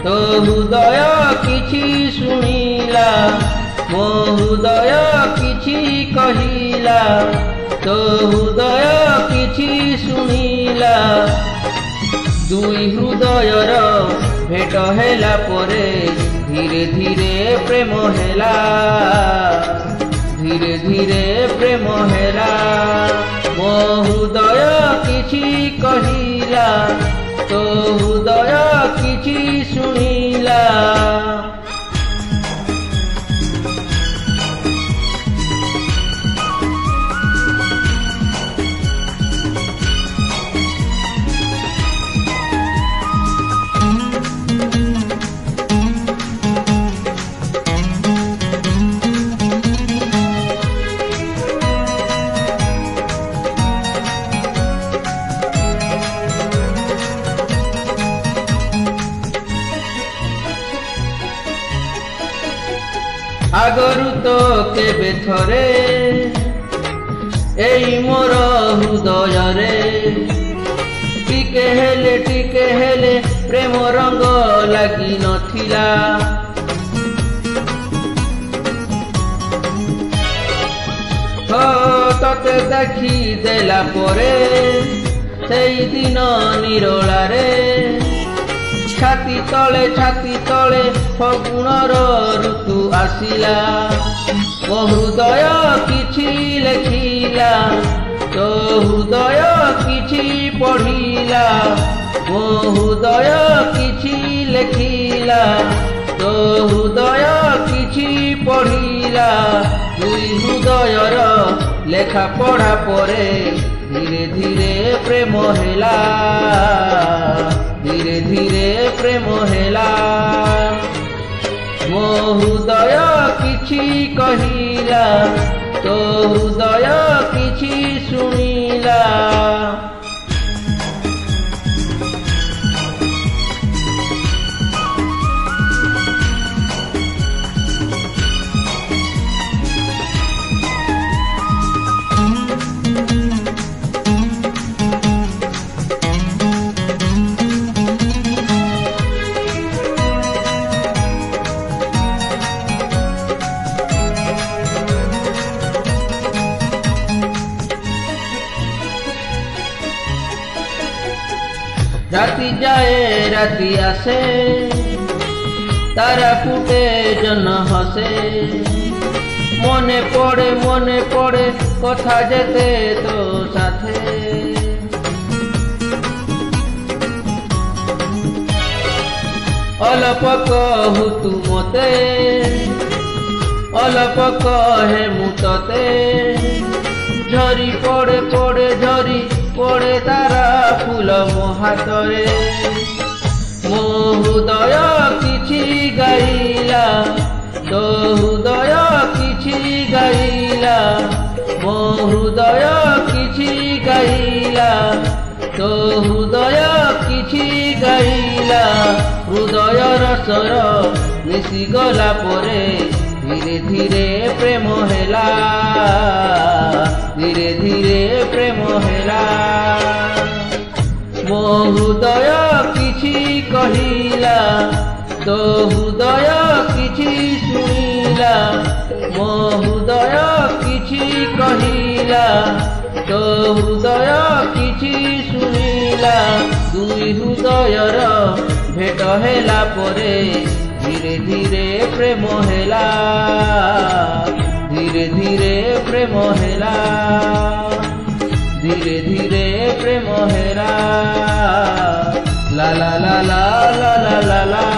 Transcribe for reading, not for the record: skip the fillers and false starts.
तो हृदय किछि शुणिला मो हृदय किछि कहिला तो हृदय किछि शुणिला दुई हृदयर भेट हेला परे धीरे धीरे प्रेम हेला धीरे धीरे प्रेम हेला मो हृदय किछि कहिला तो हृदय किछि शुणिला आगरु तो केबे थरे एई मोर हृदय रे टिके हेले प्रेम रंग लगी नथिला हो तते देखी देला परे सेई दिन निरोला रे छाती तले फगुणर ऋतु आसिला मो हृदय किछि लेखिला तो हृदय किछि पढ़िला मो हृदय किछि लेखिला तो हृदय किछि पढ़िला दुई हृदयर लेखा पढ़ा परे धीरे धीरे प्रेम हेला धीरे धीरे प्रेम हेला मो हृदय किछि कहिला तो हृदय किछि शुणिला राति जाए राति आसे तारा फुटे जन हसे मने पड़े कथा जेते तो साथे अलप कहु तू मते अलप कहे मुतते झरी पड़े पड़े तारा फूल मो हाथरे मो हृदय किछि गाइला तो हृदय किछि गाइला मो हृदय किछि गाइला तो हृदय किछि गाइला हृदय रसर मिसी गला परे धीरे धीरे प्रेम हेला धीरे धीरे प्रेम हेला मो हृदय किछि कहिला तो हृदय किछि शुणिला मो हृदय किछि कहिला तो हृदय किछि शुणिला दुई हृदयर भेट हेला परे धीरे धीरे प्रेम हेला धीरे धीरे प्रेम हेला धीरे धीरे प्रेम हेला ला ला ला ला ला ला ला।